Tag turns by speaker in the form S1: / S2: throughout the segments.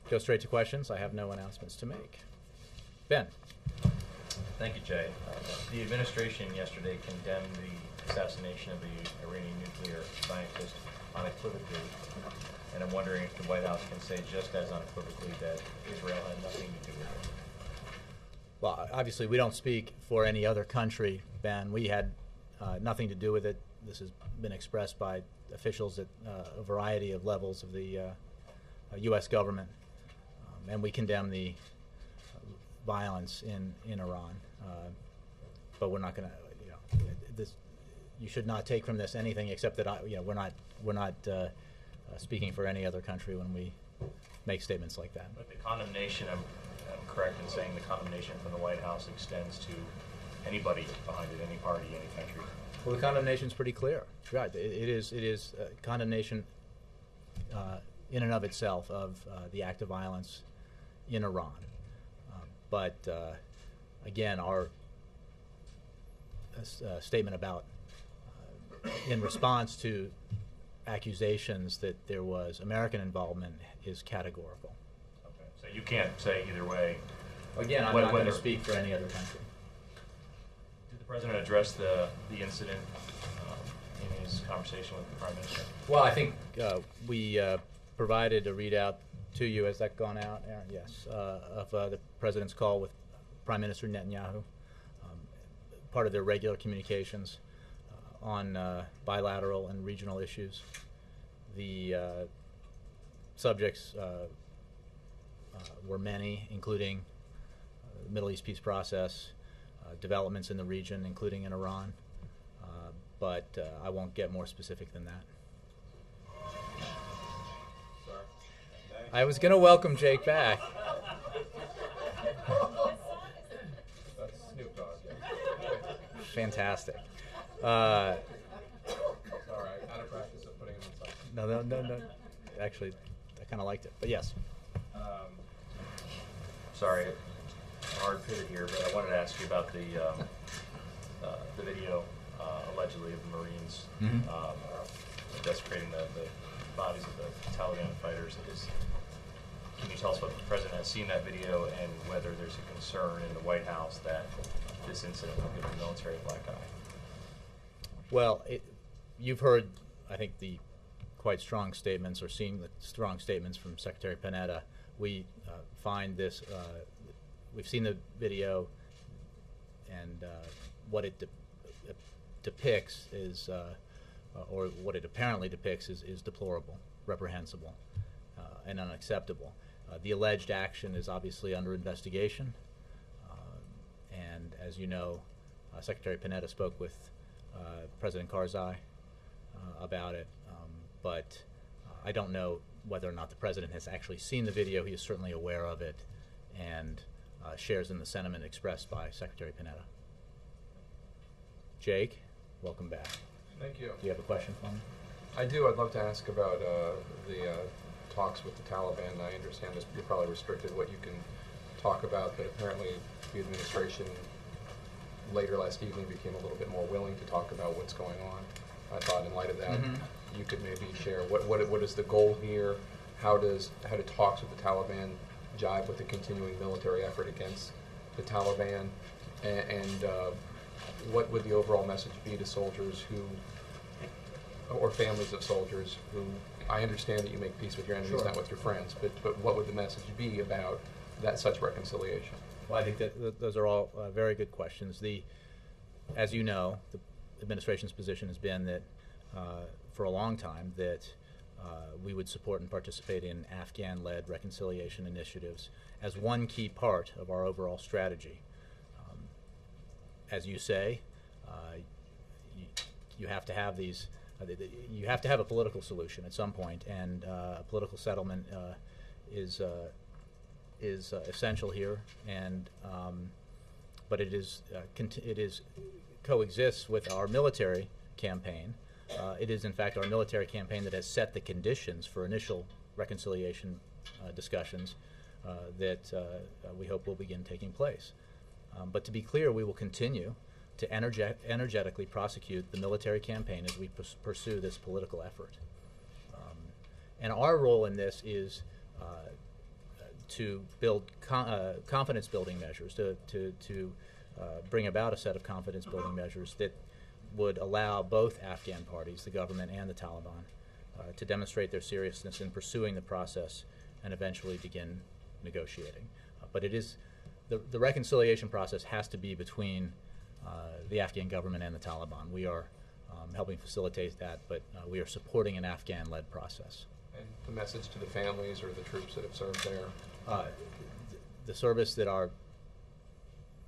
S1: go straight to questions. I have no announcements to make. Ben.
S2: Thank you, Jay. The administration yesterday condemned the assassination of the Iranian nuclear scientist unequivocally, and I'm wondering if the White House can say just as unequivocally that Israel had nothing to do with it.
S1: Well, obviously, we don't speak for any other country, Ben. We had nothing to do with it. This has been expressed by officials at a variety of levels of the U.S. government, and we condemn the violence in Iran. But we're not going to, this. You should not take from this anything except that we're not speaking for any other country when we make statements like that.
S2: But the condemnation, I'm correct in saying the condemnation from the White House extends to anybody behind it, any party, any country.
S1: Well, the condemnation is pretty clear. Right, it is condemnation in and of itself of the act of violence in Iran. But again, our statement about in response to accusations that there was American involvement is categorical.
S2: Okay, so you can't say either way.
S1: Again, I'm not going to speak for any other country.
S2: Did the President address the incident in his conversation with the Prime Minister?
S1: Well, I think we provided a readout to you. Has that gone out, Aaron? Yes, of the President's call with Prime Minister Netanyahu, part of their regular communications on bilateral and regional issues. The subjects were many, including the Middle East peace process, developments in the region, including in Iran, but I won't get more specific than that. I was going to welcome Jake back.
S3: That's Snoop Dogg.
S1: Fantastic.
S3: Sorry, out of practice of putting him on something.
S1: No. Actually, I kind of liked it, but yes.
S2: Sorry, hard pivot here, but I wanted to ask you about the video allegedly of the Marines desecrating the bodies of the Taliban fighters. Can you tell us what the President has seen that video and whether there's a concern in the White House that this incident will give the military a black eye?
S1: Well, you've heard, I think, the quite strong statements, or seen the strong statements from Secretary Panetta. We find this, we've seen the video, and what it depicts is, or what it apparently depicts is deplorable, reprehensible, and unacceptable. The alleged action is obviously under investigation, and as you know, Secretary Panetta spoke with President Karzai about it, but I don't know whether or not the President has actually seen the video. He is certainly aware of it and shares in the sentiment expressed by Secretary Panetta. Jake, welcome back.
S3: Thank you.
S1: Do you have a question for me?
S3: I do. I'd love to ask about the talks with the Taliban. I understand this, you're probably restricted what you can talk about, but apparently the administration later last evening became a little bit more willing to talk about what's going on. I thought in light of that, you could maybe share what is the goal here? How do talks with the Taliban jive with the continuing military effort against the Taliban? And what would the overall message be to soldiers or families of soldiers who, I understand that you make peace with your enemies, not with your friends, but what would the message be about such reconciliation?
S1: Well, I think that those are all very good questions. As you know, the administration's position has been that for a long time that we would support and participate in Afghan-led reconciliation initiatives as one key part of our overall strategy. As you say, you have to have these. You have to have a political solution at some point, and a political settlement is essential here, and but it is coexists with our military campaign. It is in fact our military campaign that has set the conditions for initial reconciliation discussions that we hope will begin taking place. But to be clear, we will continue to energetically prosecute the military campaign as we pursue this political effort. And our role in this is to build confidence-building measures, to bring about a set of confidence-building measures that would allow both Afghan parties, the government and the Taliban, to demonstrate their seriousness in pursuing the process and eventually begin negotiating. But it is the reconciliation process has to be between the Afghan government and the Taliban. We are helping facilitate that, but we are supporting an Afghan-led process.
S3: And the message to the families or the troops that have served there?
S1: The service that our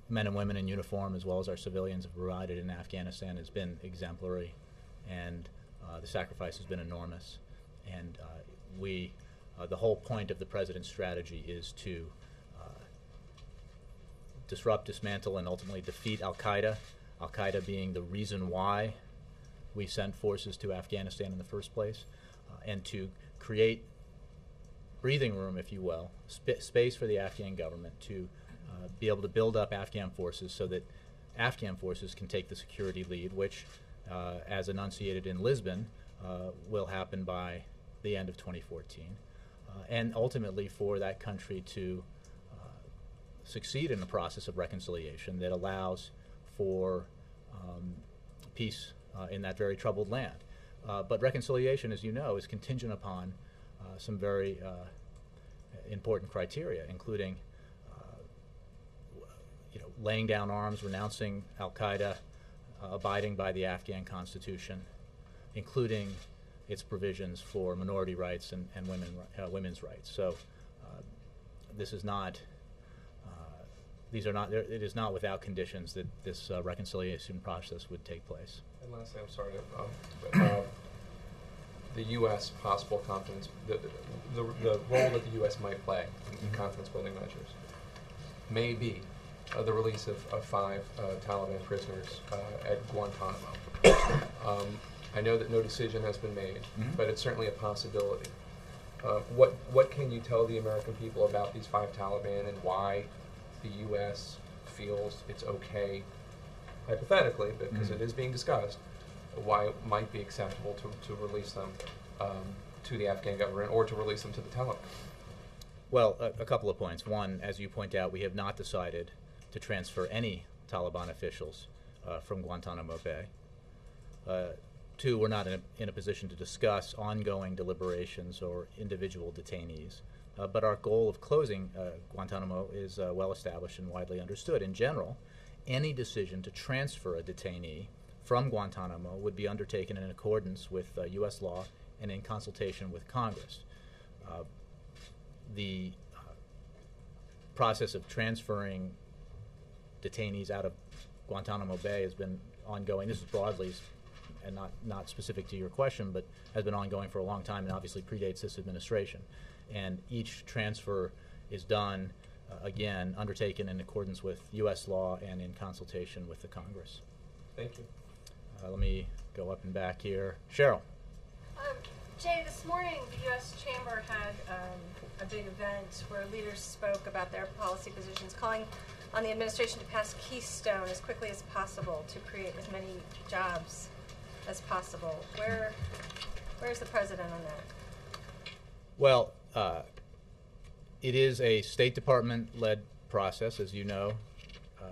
S1: men and women in uniform, as well as our civilians, have provided in Afghanistan has been exemplary, and the sacrifice has been enormous. And the whole point of the President's strategy is to disrupt, dismantle, and ultimately defeat al-Qaeda, al-Qaeda being the reason why we sent forces to Afghanistan in the first place, and to create breathing room, if you will, space for the Afghan government to be able to build up Afghan forces so that Afghan forces can take the security lead, which, as enunciated in Lisbon, will happen by the end of 2014. And ultimately for that country to succeed in the process of reconciliation that allows for peace in that very troubled land. But reconciliation, as you know, is contingent upon some very important criteria, including laying down arms, renouncing al-Qaeda, abiding by the Afghan constitution, including its provisions for minority rights and women's rights. So this is not. It is not without conditions that this reconciliation process would take place.
S3: And lastly, I'm sorry, the U.S. possible confidence, the role that the U.S. might play in confidence-building measures may be the release of 5 Taliban prisoners at Guantanamo. I know that no decision has been made, but it's certainly a possibility. What can you tell the American people about these 5 Taliban and why the U.S. feels it's okay, hypothetically, because it is being discussed, why it might be acceptable to release them to the Afghan government or to release them to the Taliban?
S1: Well, a couple of points. One, as you point out, we have not decided to transfer any Taliban officials from Guantanamo Bay. 2, we're not in a position to discuss ongoing deliberations or individual detainees. But our goal of closing Guantanamo is well established and widely understood. In general, any decision to transfer a detainee from Guantanamo would be undertaken in accordance with U.S. law and in consultation with Congress. The process of transferring detainees out of Guantanamo Bay has been ongoing. This is broadly and not specific to your question, but has been ongoing for a long time and obviously predates this administration. And each transfer is done, again, undertaken in accordance with U.S. law and in consultation with the Congress.
S3: Thank you.
S1: Let me go up and back here. Cheryl.
S4: Jay, this morning the U.S. Chamber had a big event where leaders spoke about their policy positions, calling on the administration to pass Keystone as quickly as possible to create as many jobs as possible. Where's the president on that?
S1: Well, it is a State Department-led process, as you know,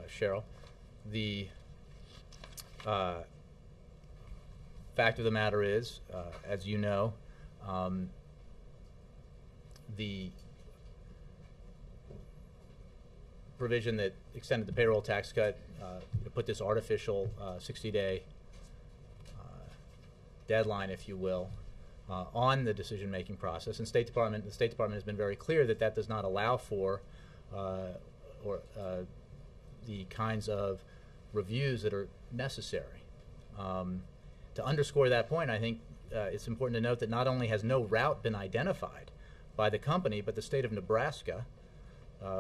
S1: Cheryl. The fact of the matter is, as you know, the provision that extended the payroll tax cut to put this artificial 60-day deadline, if you will, on the decision-making process. And the State Department has been very clear that that does not allow for the kinds of reviews that are necessary. To underscore that point, I think it's important to note that not only has no route been identified by the company, but the state of Nebraska,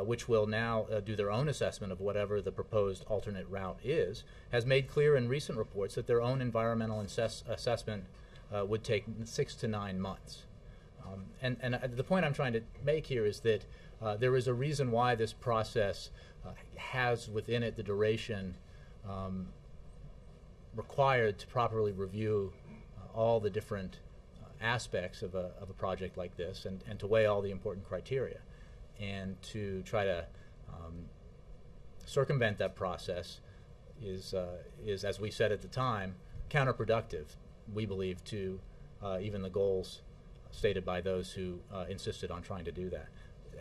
S1: which will now do their own assessment of whatever the proposed alternate route is, has made clear in recent reports that their own environmental assessment would take 6 to 9 months. And the point I'm trying to make here is that there is a reason why this process has within it the duration required to properly review all the different aspects of a project like this and to weigh all the important criteria. and to try to circumvent that process is, as we said at the time, counterproductive, we believe, to even the goals stated by those who insisted on trying to do that.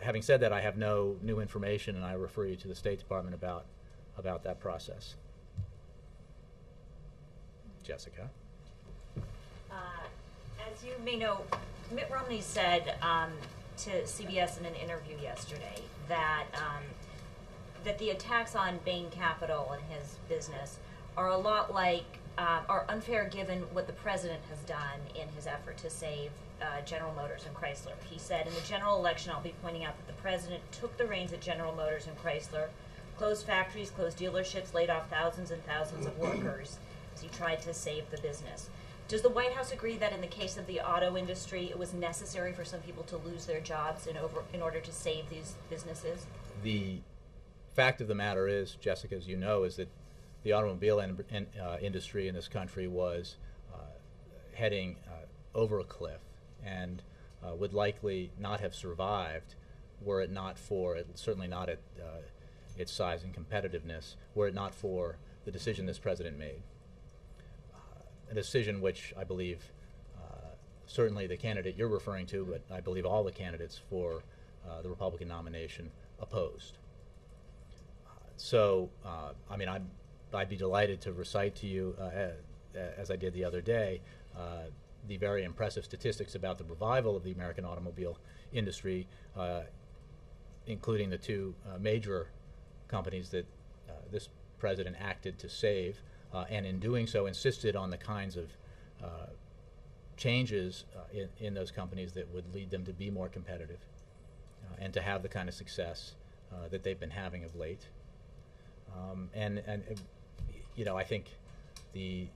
S1: Having said that, I have no new information, and I refer you to the State Department about that process. Jessica?
S5: As you may know, Mitt Romney said to CBS in an interview yesterday that that the attacks on Bain Capital and his business are a lot like, are unfair given what the president has done in his effort to save General Motors and Chrysler. He said, in the general election, I'll be pointing out that the president took the reins at General Motors and Chrysler, closed factories, closed dealerships, laid off thousands and thousands of workers as he tried to save the business. Does the White House agree that in the case of the auto industry, it was necessary for some people to lose their jobs in order to save these businesses?
S1: The fact of the matter is, Jessica, as you know, is that the automobile industry in this country was heading over a cliff and would likely not have survived were it not for, certainly not at its size and competitiveness, were it not for the decision this president made. A decision which I believe certainly the candidate you're referring to, but I believe all the candidates for the Republican nomination opposed. So, I mean, I'd be delighted to recite to you, as I did the other day, the very impressive statistics about the revival of the American automobile industry, including the two major companies that this president acted to save, and in doing so insisted on the kinds of changes in those companies that would lead them to be more competitive and to have the kind of success that they've been having of late. And you know, I think the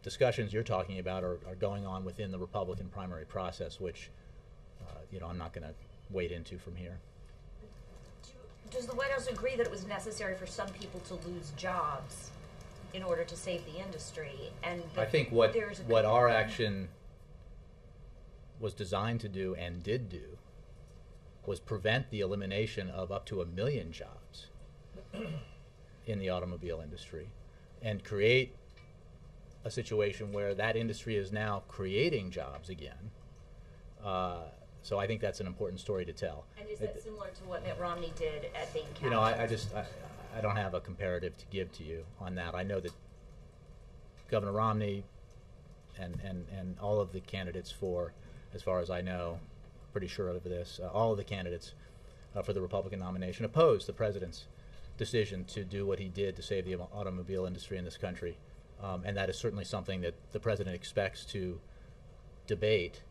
S1: discussions you're talking about are going on within the Republican primary process, which you know, I'm not going to wade into from here.
S5: Does the White House agree that it was necessary for some people to lose jobs in order to save the industry? And
S1: I think what our action was designed to do and did do was prevent the elimination of up to 1 million jobs in the automobile industry and create a situation where that industry is now creating jobs again. So I think that's an important story to tell.
S5: And is that similar to what Mitt Romney did at Bain Capital?
S1: You know, I don't have a comparative to give to you on that. I know that Governor Romney and all of the candidates for, as far as I know, pretty sure of this, all of the candidates for the Republican nomination opposed the president's decision to do what he did to save the automobile industry in this country. And that is certainly something that the president expects to debate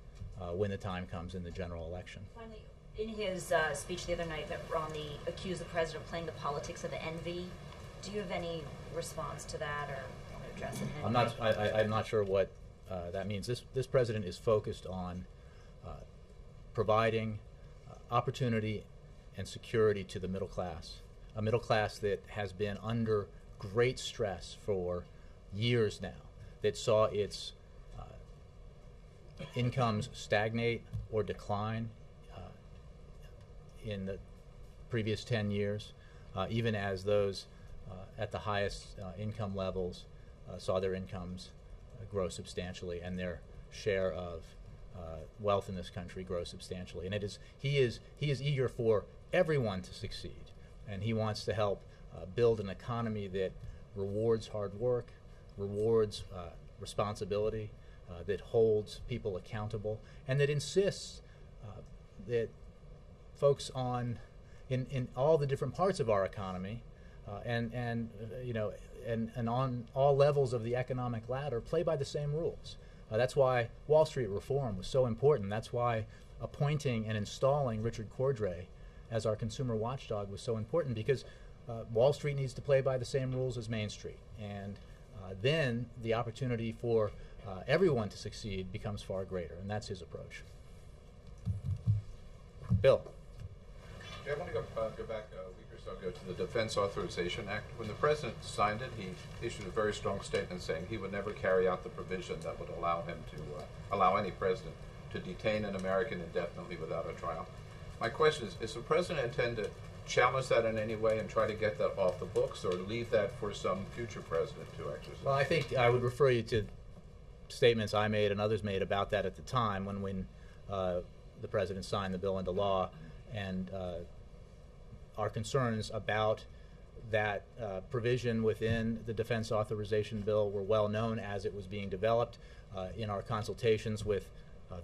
S1: when the time comes in the general election.
S5: Finally, in his speech the other night, Mitt Romney accused the president of playing the politics of envy. Do you have any response to that, or want to address it?
S1: I'm not sure what that means. This president is focused on providing opportunity and security to the middle class, a middle class that has been under great stress for years now, that saw its incomes stagnate or decline in the previous 10 years, even as those at the highest income levels saw their incomes grow substantially and their share of wealth in this country grow substantially. And he is eager for everyone to succeed, and he wants to help build an economy that rewards hard work, rewards responsibility, that holds people accountable, and that insists that folks in all the different parts of our economy and on all levels of the economic ladder play by the same rules. That's why Wall Street reform was so important. That's why appointing and installing Richard Cordray as our consumer watchdog was so important, because Wall Street needs to play by the same rules as Main Street, and then the opportunity for everyone to succeed becomes far greater, and that's his approach. Bill.
S3: Yeah, I want to go back a week or so ago to the Defense Authorization Act. When the president signed it, he issued a very strong statement saying he would never carry out the provision that would allow him to allow any president to detain an American indefinitely without a trial. My question is the President intend to challenge that in any way and try to get that off the books, or leave that for some future president to exercise?
S1: Well, I think I would refer you to statements I made and others made about that at the time when the President signed the bill into law, and our concerns about that provision within the Defense Authorization Bill were well known as it was being developed. In our consultations with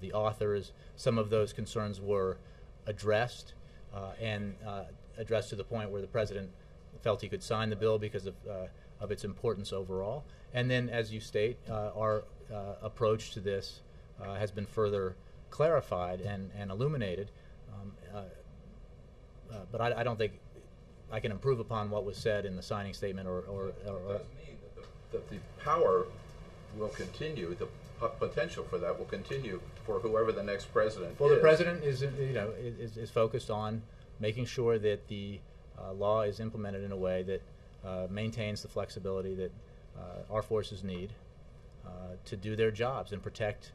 S1: the authors, some of those concerns were addressed and addressed to the point where the President felt he could sign the bill because of its importance overall. And then, as you state, our approach to this has been further clarified and illuminated. But I don't think I can improve upon what was said in the signing statement or
S3: It does mean that the power will continue, the potential for that will continue for whoever the next president
S1: well,
S3: is.
S1: the President is focused on making sure that the law is implemented in a way that maintains the flexibility that our forces need to do their jobs and protect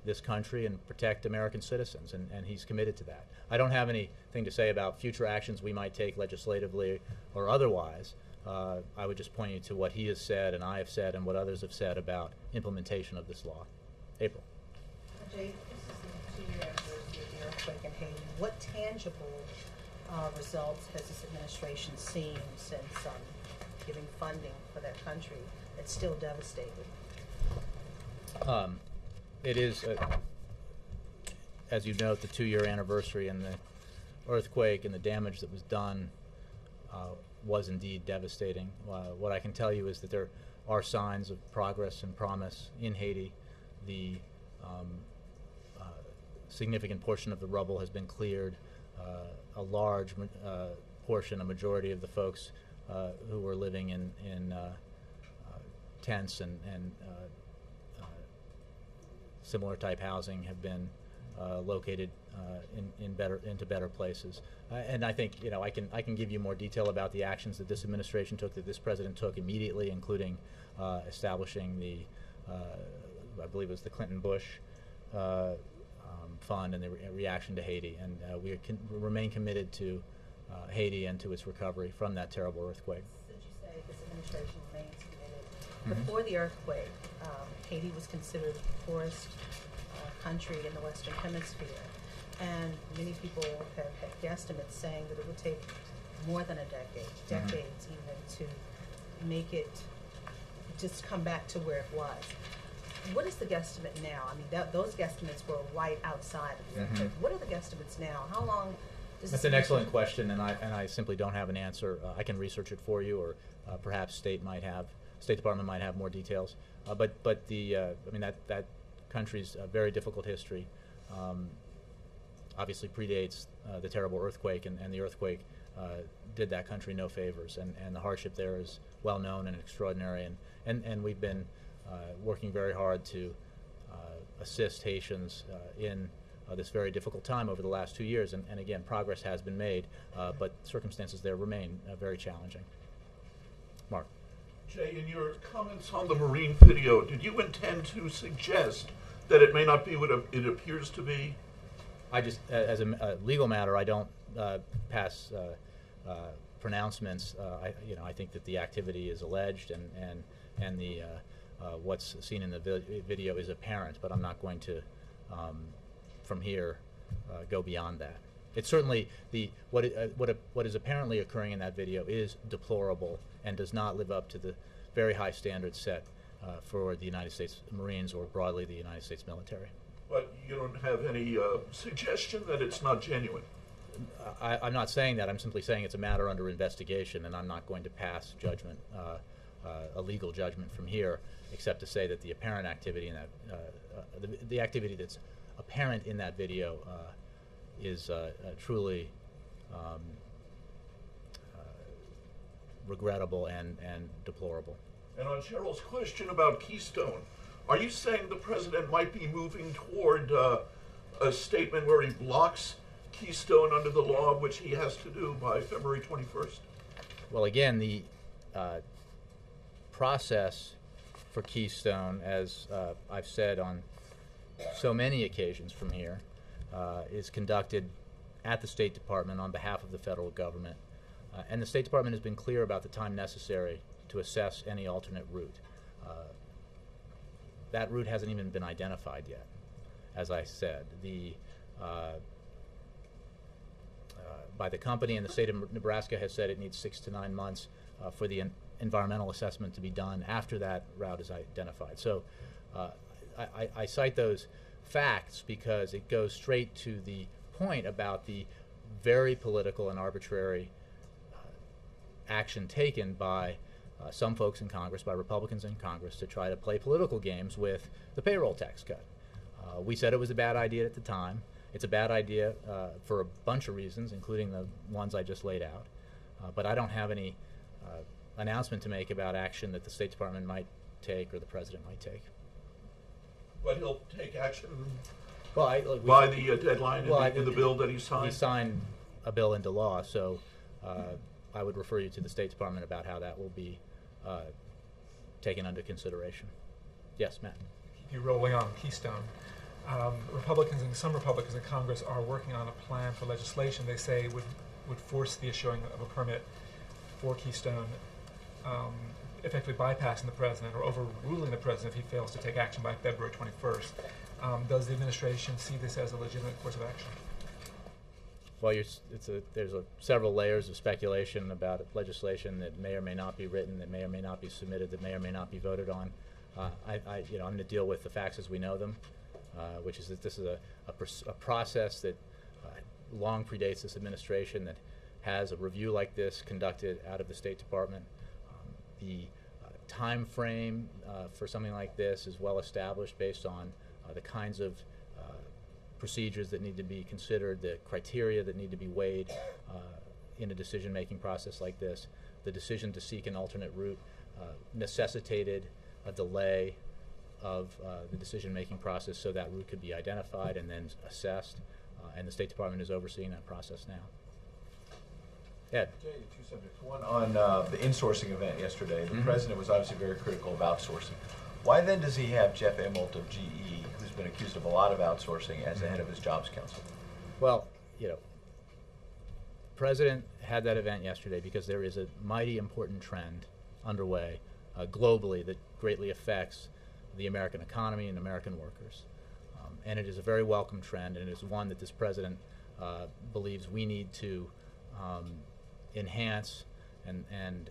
S1: this country and protect American citizens, and he's committed to that. I don't have anything to say about future actions we might take legislatively or otherwise. I would just point you to what he has said and I have said and what others have said about implementation of this law. April.
S6: Jay, this is the 2-year anniversary of the earthquake in Haiti. What tangible results has this administration seen since giving funding for that country that's still devastated?
S1: It is, as you note, the 2-year anniversary, and the earthquake and the damage that was done was indeed devastating. What I can tell you is that there are signs of progress and promise in Haiti. The significant portion of the rubble has been cleared. A large portion, a majority of the folks who were living in tents and similar type housing have been located into better places. And I think I can give you more detail about the actions that this administration took, that this president took immediately, including establishing the I believe it was the Clinton-Bush fund and the reaction to Haiti, and we remain committed to Haiti and to its recovery from that terrible earthquake.
S6: Since you say this administration remains committed, before the earthquake, Haiti was considered the poorest country in the Western Hemisphere, and many people have had guesstimates saying that it would take more than a decade, decades even, to make it just come back to where it was. What is the guesstimate now? I mean, those guesstimates were right outside of the earthquake. What are the guesstimates now? How long does
S1: That's an excellent question, and I simply don't have an answer. I can research it for you, or perhaps State Department might have more details. But the I mean that country's very difficult history obviously predates the terrible earthquake, and the earthquake did that country no favors, and the hardship there is well known and extraordinary, and we've been working very hard to assist Haitians in this very difficult time over the last 2 years, and again, progress has been made, but circumstances there remain very challenging. Mark.
S7: Jay, in your comments on the Marine video, did you intend to suggest that it may not be what it appears to be?
S1: I just, as a legal matter, I don't pass pronouncements. I think that the activity is alleged, and the what's seen in the video is apparent, but I'm not going to, from here, go beyond that. It's certainly what is apparently occurring in that video is deplorable and does not live up to the very high standards set for the United States Marines or broadly the United States military.
S7: But you don't have any suggestion that it's not genuine?
S1: I'm not saying that. I'm simply saying it's a matter under investigation, and I'm not going to pass judgment, a legal judgment from here, except to say that the apparent activity in that, the activity that's apparent in that video is truly regrettable and deplorable.
S7: And on Cheryl's question about Keystone, are you saying the president might be moving toward a statement where he blocks Keystone under the law, which he has to do by February 21st?
S1: Well, again, the process for Keystone, as I've said on so many occasions from here, is conducted at the State Department on behalf of the federal government. And the State Department has been clear about the time necessary to assess any alternate route. That route hasn't even been identified yet. As I said, by the company, and the state of Nebraska has said it needs 6 to 9 months for the environmental assessment to be done after that route is identified. So I cite those facts because it goes straight to the point about the very political and arbitrary action taken by some folks in Congress, by Republicans in Congress, to try to play political games with the payroll tax cut. We said it was a bad idea at the time. It's a bad idea for a bunch of reasons, including the ones I just laid out. But I don't have any announcement to make about action that the State Department might take or the President might take.
S7: But he'll take action
S1: Well,
S7: by the deadline in the bill that he
S1: He
S7: signed?
S1: signed a bill into law, so I would refer you to the State Department about how that will be taken under consideration. Yes, Matt.
S8: You rolling on Keystone. Some Republicans in Congress are working on a plan for legislation they say would force the issuing of a permit for Keystone, effectively bypassing the president or overruling the president if he fails to take action by February 21st. Does the administration see this as a legitimate course of action?
S1: Well, there's several layers of speculation about legislation that may or may not be written, that may or may not be submitted, that may or may not be voted on. I'm going to deal with the facts as we know them, which is that this is a process that long predates this administration, that has a review like this conducted out of the State Department. The time frame for something like this is well established based on the kinds of procedures that need to be considered, the criteria that need to be weighed in a decision-making process like this. The decision to seek an alternate route necessitated a delay of the decision-making process so that route could be identified and then assessed, and the State Department is overseeing that process now. Ed.
S2: Jay, 2 subjects. One on the insourcing event yesterday. The president was obviously very critical of outsourcing. Why then does he have Jeff Immelt of GE, who's been accused of a lot of outsourcing, as the head of his jobs council?
S1: Well, the President had that event yesterday because there is a mighty important trend underway globally that greatly affects the American economy and American workers. And it is a very welcome trend, and it is one that this President believes we need to enhance and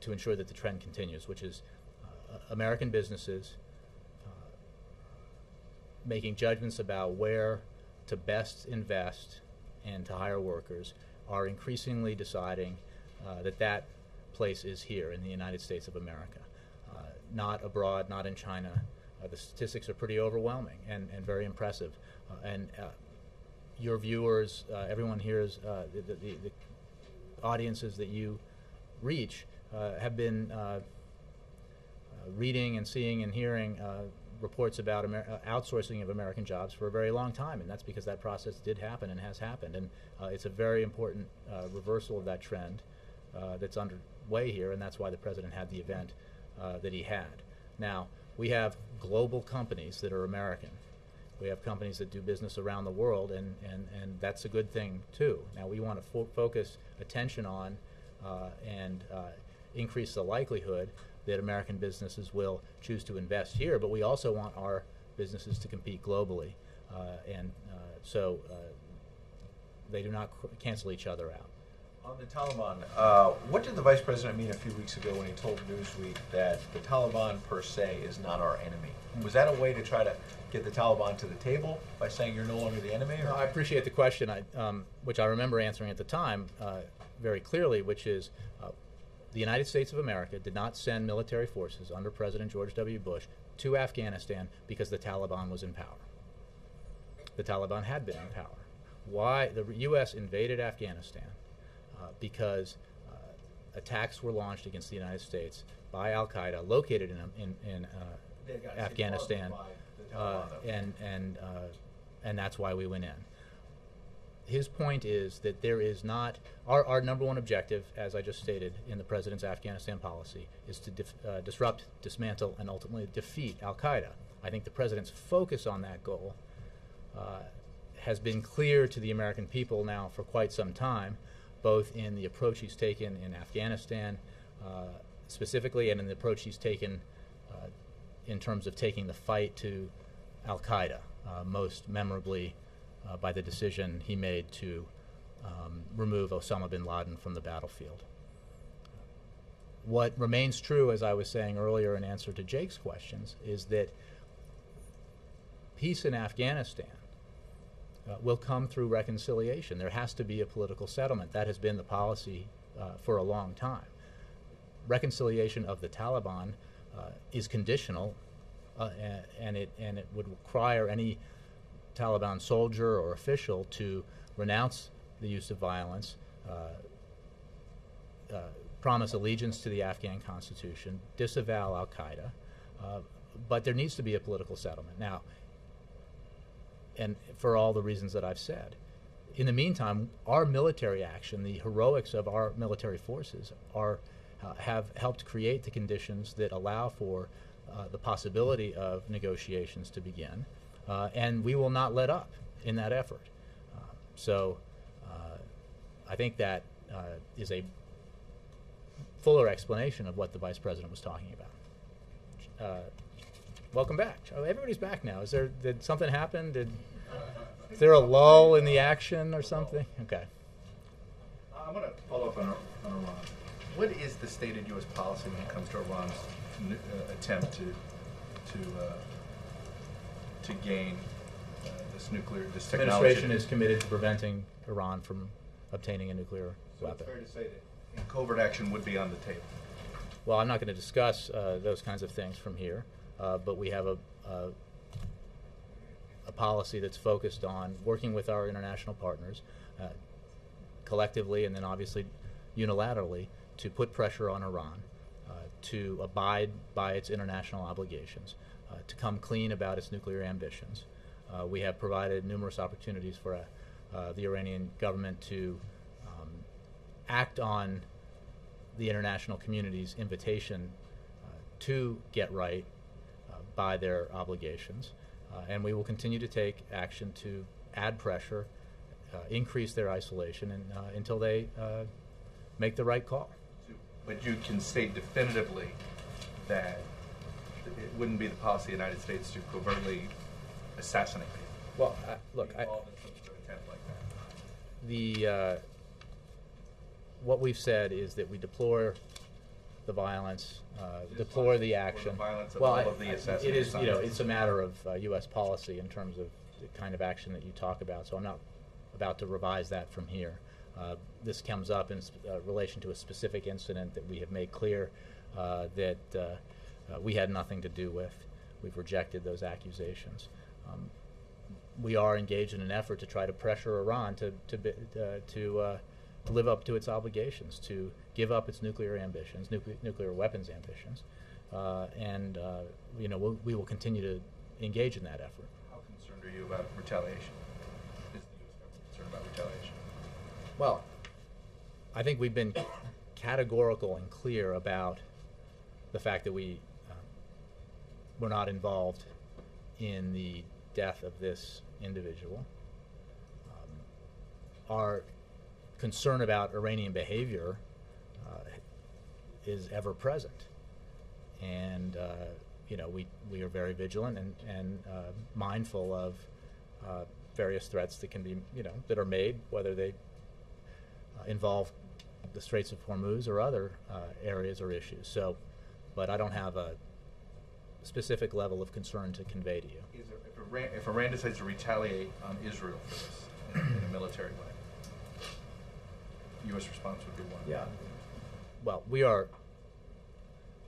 S1: to ensure that the trend continues, which is American businesses making judgments about where to best invest and to hire workers are increasingly deciding that place is here in the United States of America, not abroad, not in China. The statistics are pretty overwhelming and very impressive. Your viewers, everyone here, the audiences that you reach have been reading and seeing and hearing reports about outsourcing of American jobs for a very long time, and that's because that process did happen and has happened, and it's a very important reversal of that trend that's underway here, and that's why the President had the event that he had. Now, we have global companies that are American. We have companies that do business around the world, and that's a good thing too. Now, we want to focus attention on and increase the likelihood that American businesses will choose to invest here, but we also want our businesses to compete globally, so they do not cancel each other out.
S2: On the Taliban, what did the Vice President mean a few weeks ago when he told Newsweek that the Taliban per se is not our enemy? Was that a way to try to get the Taliban to the table by saying you're no longer the enemy? Or?
S1: No, I appreciate the question, which I remember answering at the time very clearly, which is the United States of America did not send military forces under President George W. Bush to Afghanistan because the Taliban was in power. The Taliban had been in power. Why? The U.S. invaded Afghanistan because attacks were launched against the United States by al-Qaeda located in Afghanistan, and that's why we went in. His point is that there is not our number one objective, as I just stated in the President's Afghanistan policy, is to disrupt, dismantle, and ultimately defeat al-Qaeda. I think the President's focus on that goal has been clear to the American people now for quite some time, both in the approach he's taken in Afghanistan specifically, and in the approach he's taken in terms of taking the fight to al-Qaeda, most memorably by the decision he made to remove Osama bin Laden from the battlefield. What remains true, as I was saying earlier in answer to Jake's questions, is that peace in Afghanistan will come through reconciliation. There has to be a political settlement. That has been the policy for a long time. Reconciliation of the Taliban is conditional, and it would require any Taliban soldier or official to renounce the use of violence, promise allegiance to the Afghan constitution, disavow al-Qaeda, but there needs to be a political settlement. Now, and for all the reasons that I've said. In the meantime, our military action, the heroics of our military forces, have helped create the conditions that allow for the possibility of negotiations to begin, and we will not let up in that effort. So I think that is a fuller explanation of what the Vice President was talking about. Welcome back. Oh, everybody's back now. Did something happen? Is there a lull in the action or something? Okay.
S9: I want to follow up on Iran. What is the stated U.S. policy when it comes to Iran's attempt to gain this technology?
S1: Administration is committed to preventing Iran from obtaining a nuclear
S9: So
S1: weapon.
S9: it's fair to say that covert action would be on the table.
S1: Well, I'm not going to discuss those kinds of things from here, but we have a policy that's focused on working with our international partners collectively and then obviously unilaterally to put pressure on Iran to abide by its international obligations, to come clean about its nuclear ambitions. We have provided numerous opportunities for the Iranian government to act on the international community's invitation to get right by their obligations. And we will continue to take action to add pressure, increase their isolation, and until they make the right call.
S9: But you can state definitively that it wouldn't be the policy of the United States to covertly assassinate people.
S1: Well, look,
S9: Involved in some sort of attempt like that.
S1: What we've said is that we deplore the violence, deplore the action.
S9: The violence of
S1: well,
S9: all of the assassinations.
S1: it is, it's a matter of U.S. policy in terms of the kind of action that you talk about. So I'm not about to revise that from here. This comes up in relation to a specific incident that we have made clear that we had nothing to do with. We've rejected those accusations. We are engaged in an effort to try to pressure Iran to live up to its obligations, to give up its nuclear ambitions, nuclear weapons ambitions, and we will continue to engage in that effort.
S9: How concerned are you about retaliation? Is the U.S. government concerned about retaliation?
S1: Well, I think we've been categorical and clear about the fact that we were not involved in the death of this individual. Our concern about Iranian behavior is ever present, and we are very vigilant and mindful of various threats that can be that are made, whether they involve the Straits of Hormuz or other areas or issues. So, but I don't have a specific level of concern to convey to you.
S9: If Iran decides to retaliate on Israel for this in a military way, U.S. response would be one.
S1: Yeah. Well, we are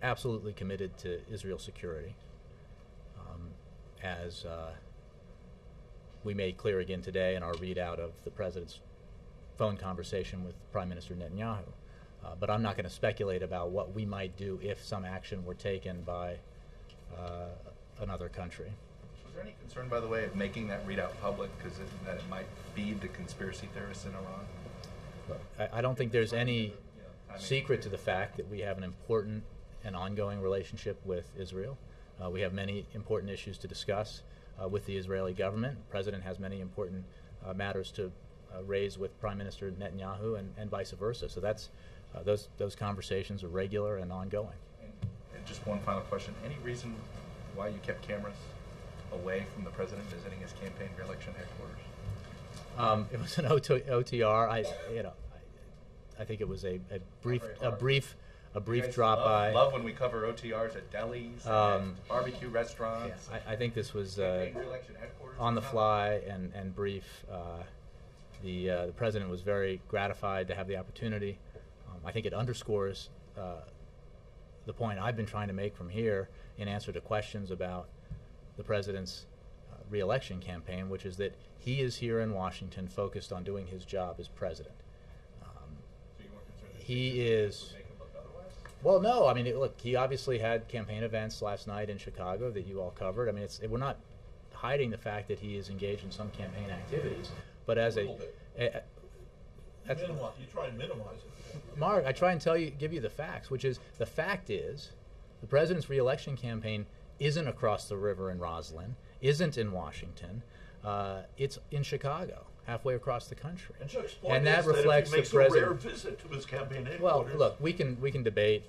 S1: absolutely committed to Israel's security, as we made clear again today in our readout of the President's phone conversation with Prime Minister Netanyahu. But I'm not going to speculate about what we might do if some action were taken by another country.
S9: Was there any concern, by the way, of making that readout public because that it might feed the conspiracy theorists in Iran?
S1: Look, I don't think there's any secret to the fact that we have an important and ongoing relationship with Israel. We have many important issues to discuss with the Israeli government. The President has many important matters to raise with Prime Minister Netanyahu and vice versa. So that's those conversations are regular and ongoing.
S9: And just one final question: any reason why you kept cameras away from the president visiting his campaign re-election headquarters?
S1: It was an OTR. I think it was a brief drop by.
S9: Love when we cover OTRs at delis, and barbecue restaurants.
S1: Yeah, I think this was
S9: campaign re-election headquarters
S1: on the fly and brief. The president was very gratified to have the opportunity. I think it underscores the point I've been trying to make from here in answer to questions about the president's re-election campaign, which is that he is here in Washington focused on doing his job as president.
S9: So you weren't concerned that
S1: He
S9: this
S1: is.
S9: would make him look otherwise?
S1: Well, no. I mean, look, he obviously had campaign events last night in Chicago that you all covered. I mean, we're not hiding the fact that he is engaged in some campaign activities, but as
S7: little bit. You try and minimize it.
S1: Mark, I try and give you the facts, which is the fact is the president's re-election campaign isn't across the river in Roslyn, isn't in Washington, it's in Chicago, halfway across the country.
S7: And Chuck's point
S1: And that
S7: is
S1: reflects
S7: that if he
S1: the
S7: makes a rare
S1: president.
S7: visit to his campaign
S1: Well,
S7: headquarters.
S1: look, we can debate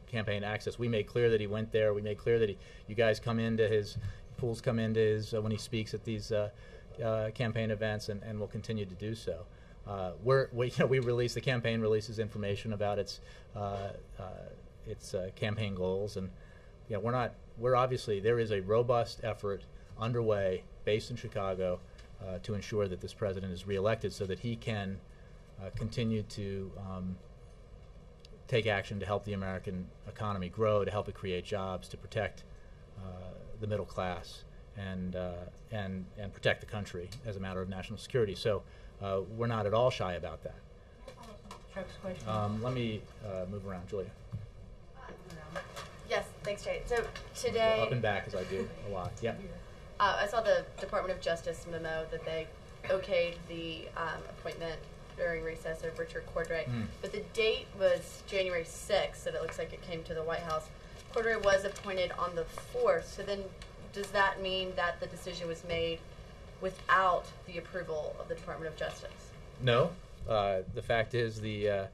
S1: campaign access. We made clear that he went there. We made clear that you guys come into his pools, come into his when he speaks at these campaign events, and we'll continue to do so. We release the campaign releases information about its campaign goals, and we're obviously there is a robust effort underway based in Chicago to ensure that this president is reelected so that he can continue to take action to help the American economy grow, to help it create jobs, to protect the middle class, and protect the country as a matter of national security. So we're not at all shy about that.
S6: Chuck's question.
S1: Let me move around, Julia.
S10: Yes, thanks, Jay. So today,
S1: Up and back, as I do a lot. Yeah.
S10: I saw the Department of Justice memo that they okayed the appointment during recess of Richard Cordray, but the date was January 6th, so it looks like it came to the White House. Cordray was appointed on the 4th, so then does that mean that the decision was made without the approval of the Department of Justice?
S1: No. The fact is the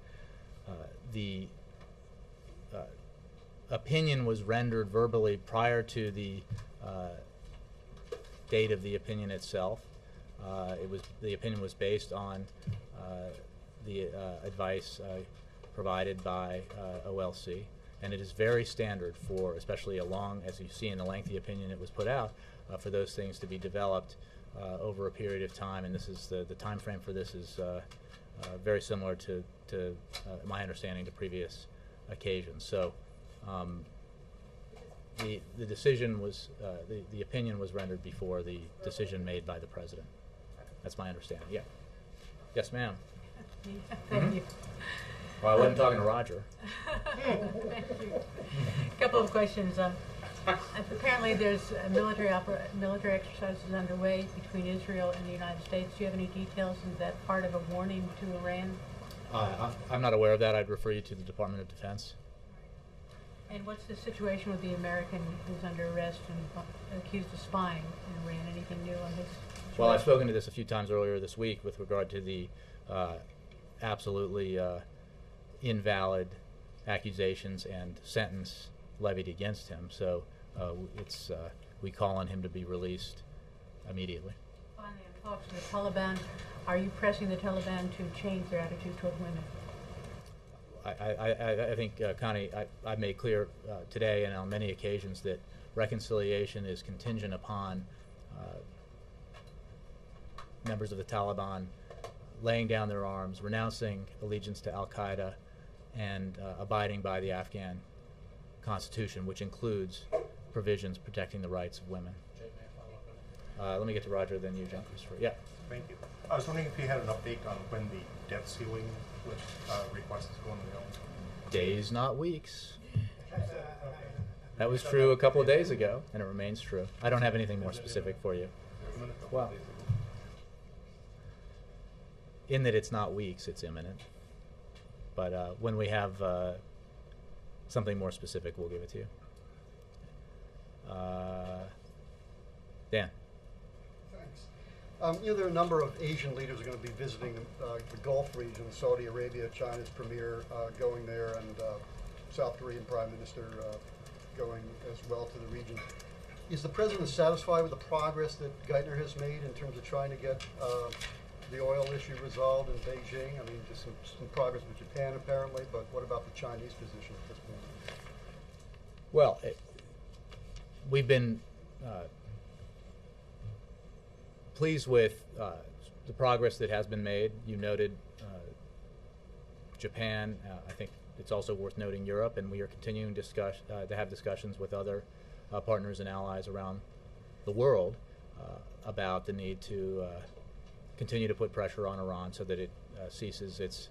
S1: opinion was rendered verbally prior to the date of the opinion itself. The opinion was based on the advice provided by OLC, and it is very standard for, especially as you see in the lengthy opinion that was put out, for those things to be developed over a period of time. And this is the time frame for this is very similar to my understanding to previous occasions. So the decision was the opinion was rendered before the decision made by the president. That's my understanding. Yeah. Yes, ma'am.
S11: Thank you.
S1: Well, I wasn't talking to Roger.
S11: Thank you. A couple of questions. Apparently, there's military exercises underway between Israel and the United States. Do you have any details? Is that part of a warning to Iran?
S1: I'm not aware of that. I'd refer you to the Department of Defense.
S11: And what's the situation with the American who's under arrest and accused of spying in Iran? Anything new on his situation?
S1: Well, I've spoken to this a few times earlier this week with regard to the absolutely invalid accusations and sentence levied against him. So we call on him to be released immediately.
S11: Finally, on talks with the Taliban, are you pressing the Taliban to change their attitude toward women?
S1: I think, Connie, I've made clear today and on many occasions that reconciliation is contingent upon members of the Taliban laying down their arms, renouncing allegiance to al-Qaeda, and abiding by the Afghan Constitution, which includes provisions protecting the rights of women. Let me get to Roger, then you, John Christopher. Yeah.
S12: Thank you. I was wondering if you had an update on when the debt ceiling request is going to go.
S1: Days, not weeks. That was true a couple of days ago, and it remains true. I don't have anything more specific for you. Well, in that it's not weeks, it's imminent. But when we have something more specific, we'll give it to you. Dan.
S13: Thanks. There are a number of Asian leaders who are going to be visiting the Gulf region, Saudi Arabia, China's premier going there, and South Korean Prime Minister going as well to the region. Is the President satisfied with the progress that Geithner has made in terms of trying to get the oil issue resolved in Beijing? I mean, just some progress with Japan apparently, but what about the Chinese position at this point?
S1: Well, we've been pleased with the progress that has been made. You noted Japan. I think it's also worth noting Europe, and we are continuing to have discussions with other partners and allies around the world about the need to continue to put pressure on Iran so that it ceases its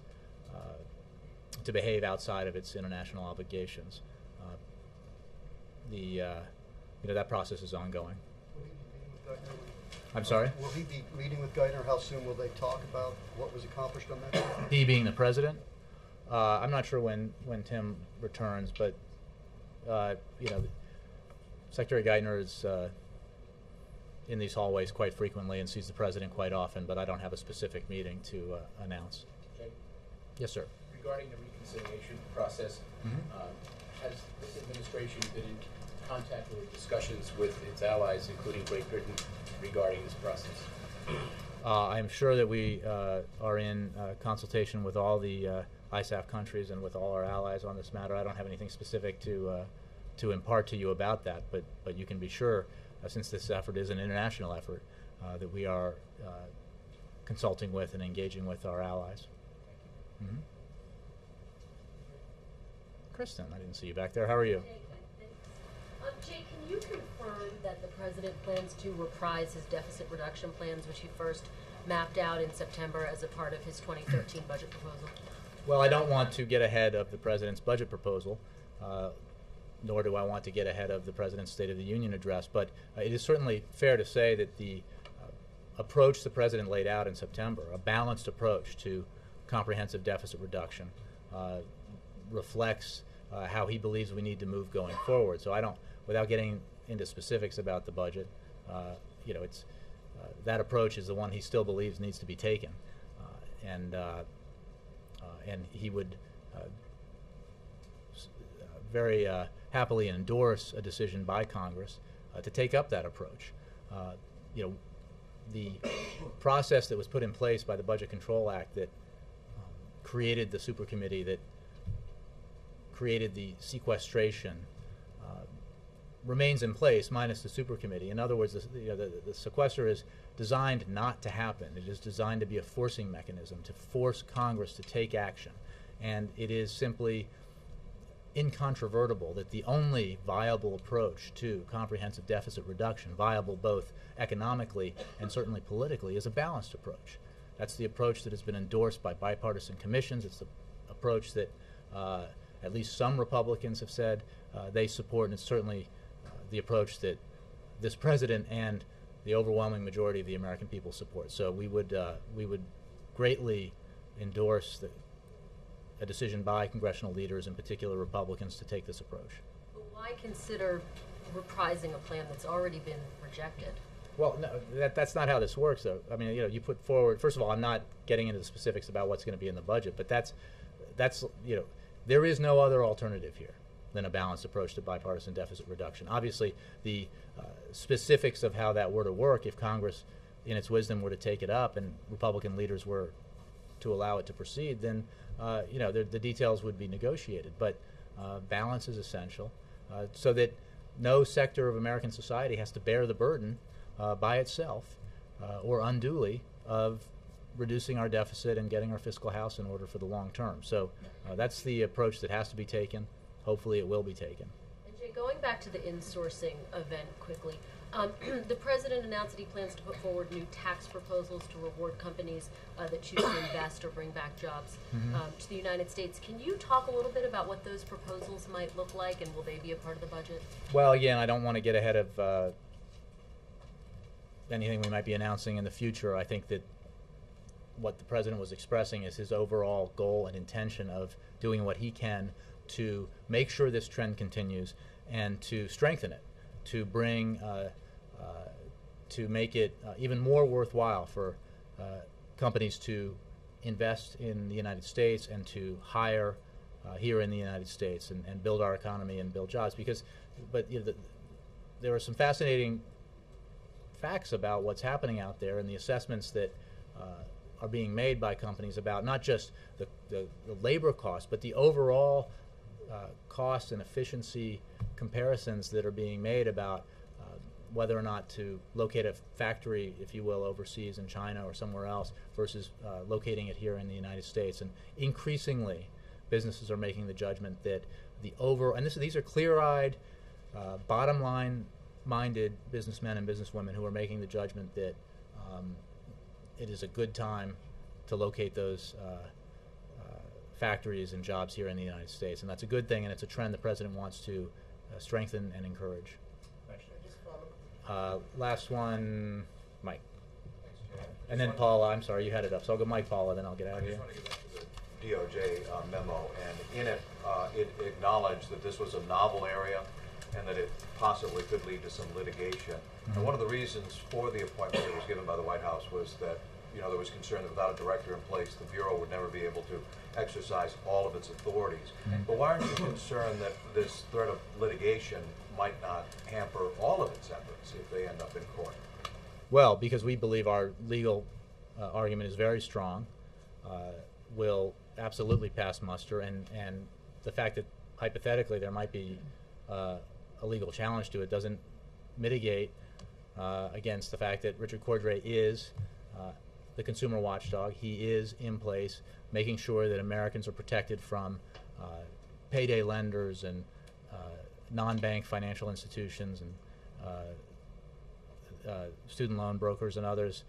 S1: to behave outside of its international obligations. That process is ongoing.
S13: Will he be meeting with Geithner?
S1: I'm sorry?
S13: Will he be meeting with Geithner? How soon will they talk about what was accomplished on that?
S1: He being the president? I'm not sure when Tim returns, but Secretary Geithner is in these hallways quite frequently and sees the president quite often, but I don't have a specific meeting to announce.
S14: Jay?
S1: Yes, sir.
S14: Regarding the reconciliation process, has this administration been in contact or discussions with its allies, including Great Britain, regarding this process?
S1: I'm sure that we are in consultation with all the ISAF countries and with all our allies on this matter. I don't have anything specific to impart to you about that, but you can be sure, since this effort is an international effort, that we are consulting with and engaging with our allies. Mm-hmm. Kristen, I didn't see you back there. How are you?
S15: Jay, can you confirm that the President plans to reprise his deficit reduction plans, which he first mapped out in September as a part of his 2013 budget proposal?
S1: Well, I don't want to get ahead of the President's budget proposal, nor do I want to get ahead of the President's State of the Union address, but it is certainly fair to say that the approach the President laid out in September, a balanced approach to comprehensive deficit reduction, reflects how he believes we need to move going forward. So I don't, without getting into specifics about the budget, it's that approach is the one he still believes needs to be taken, and he would very happily endorse a decision by Congress to take up that approach. The process that was put in place by the Budget Control Act that created the supercommittee that created the sequestration remains in place, minus the supercommittee. In other words, the sequester is designed not to happen. It is designed to be a forcing mechanism to force Congress to take action. And it is simply incontrovertible that the only viable approach to comprehensive deficit reduction, viable both economically and certainly politically, is a balanced approach. That's the approach that has been endorsed by bipartisan commissions. It's the approach that at least some Republicans have said they support, and it's certainly the approach that this president and the overwhelming majority of the American people support. So we would greatly endorse a decision by congressional leaders, in particular Republicans, to take this approach.
S15: But why consider reprising a plan that's already been rejected?
S1: Well, no, that's not how this works, though. I mean, you put forward. First of all, I'm not getting into the specifics about what's going to be in the budget, but that's there is no other alternative here than a balanced approach to bipartisan deficit reduction. Obviously, the specifics of how that were to work, if Congress, in its wisdom, were to take it up and Republican leaders were to allow it to proceed, then the details would be negotiated. But balance is essential, so that no sector of American society has to bear the burden by itself or unduly of reducing our deficit and getting our fiscal house in order for the long term. So that's the approach that has to be taken. Hopefully it will be taken.
S15: And Jay, going back to the insourcing event quickly, the President announced that he plans to put forward new tax proposals to reward companies that choose to invest or bring back jobs to the United States. Can you talk a little bit about what those proposals might look like, and will they be a part of the budget?
S1: Well, again, I don't want to get ahead of anything we might be announcing in the future. I think that what the President was expressing is his overall goal and intention of doing what he can to make sure this trend continues and to strengthen it, to bring to make it even more worthwhile for companies to invest in the United States and to hire here in the United States and build our economy and build jobs. But there are some fascinating facts about what's happening out there and the assessments that are being made by companies about not just the labor cost, but the overall cost and efficiency comparisons that are being made about whether or not to locate a factory, if you will, overseas in China or somewhere else versus locating it here in the United States. And increasingly, businesses are making the judgment that these are clear-eyed, bottom-line-minded businessmen and businesswomen who are making the judgment that it is a good time to locate those factories and jobs here in the United States. And that's a good thing, and it's a trend the President wants to strengthen and encourage. Last one, Mike. And then Paula, I'm sorry, you had it up. So I'll go Mike, Paula, then I'll get out of here.
S16: I just want to get back to the DOJ memo, and in it, it acknowledged that this was a novel area and that it possibly could lead to some litigation. And one of the reasons for the appointment that was given by the White House was that, there was concern that without a director in place, the Bureau would never be able to exercise all of its authorities. But why aren't you concerned that this threat of litigation might not hamper all of its efforts if they end up in court?
S1: Well, because we believe our legal argument is very strong, will absolutely pass muster, and the fact that hypothetically there might be a legal challenge to it doesn't mitigate against the fact that Richard Cordray is the consumer watchdog. He is in place, making sure that Americans are protected from payday lenders and non-bank financial institutions and student loan brokers and others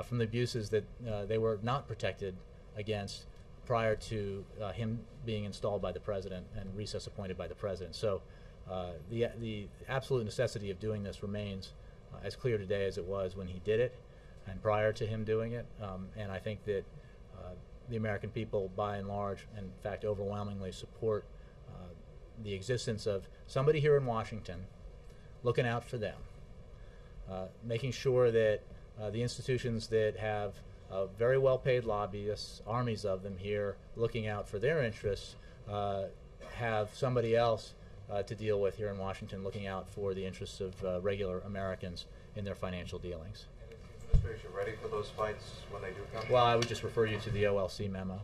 S1: from the abuses that they were not protected against prior to him being installed by the President and recess appointed by the President. So the absolute necessity of doing this remains as clear today as it was when he did it and prior to him doing it. And I think that the American people, by and large, and in fact overwhelmingly, support the existence of somebody here in Washington looking out for them, making sure that the institutions that have very well-paid lobbyists, armies of them here looking out for their interests, have somebody else to deal with here in Washington looking out for the interests of regular Americans in their financial dealings.
S16: Is the administration ready for those fights when they do come?
S1: Well, I would just refer you to the OLC memo.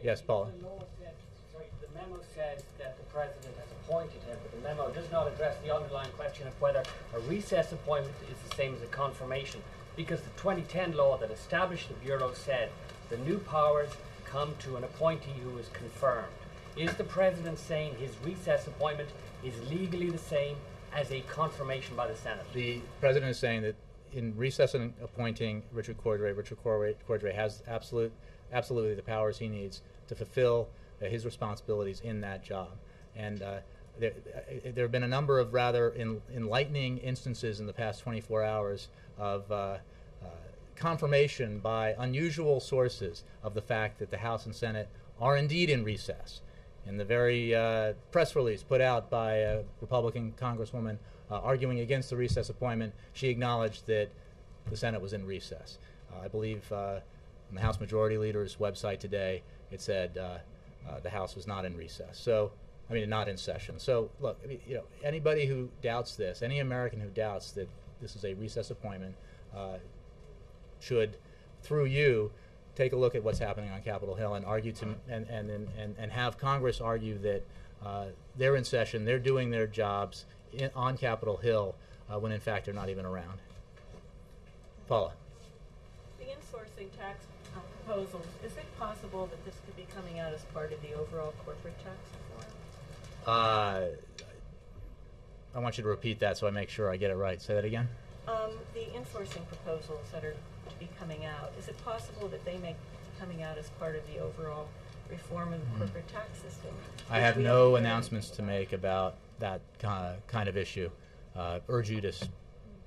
S1: Yes, Paula.
S17: The memo says that the President has appointed him, but the memo does not address the underlying question of whether a recess appointment is the same as a confirmation, because the 2010 law that established the Bureau said the new powers come to an appointee who is confirmed. Is the President saying his recess appointment is legally the same as a confirmation by the Senate?
S1: The President is saying that in recess and appointing Richard Cordray has absolutely the powers he needs to fulfill his responsibilities in that job. And there have been a number of rather enlightening instances in the past 24 hours of confirmation by unusual sources of the fact that the House and Senate are indeed in recess. In the very press release put out by a Republican Congresswoman arguing against the recess appointment, she acknowledged that the Senate was in recess. I believe on the House Majority Leader's website today, it said the House was not in recess. So, I mean, not in session. So, look, anybody who doubts this, any American who doubts that this is a recess appointment, should, through you, take a look at what's happening on Capitol Hill and argue to and have Congress argue that they're in session, they're doing their jobs on Capitol Hill when in fact they're not even around. Paula.
S6: The insourcing tax proposals, is it possible that this could be coming out as part of the overall corporate tax reform?
S1: I want you to repeat that so I make sure I get it right. Say that again.
S6: The insourcing proposals that are to be coming out, is it possible that they may be coming out as part of the overall reform of the corporate tax system?
S1: I have no announcements to make about that kind of issue. Urge you to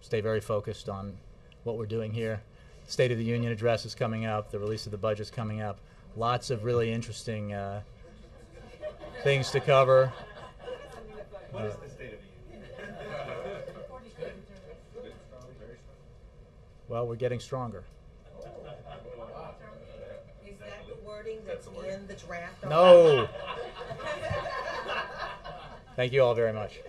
S1: stay very focused on what we're doing here. State of the Union address is coming up. The release of the budget is coming up. Lots of really interesting things to cover.
S9: What is the State of the Union?
S1: Well, we're getting stronger.
S6: Is that the wording that's in the draft?
S1: No. Thank you all very much.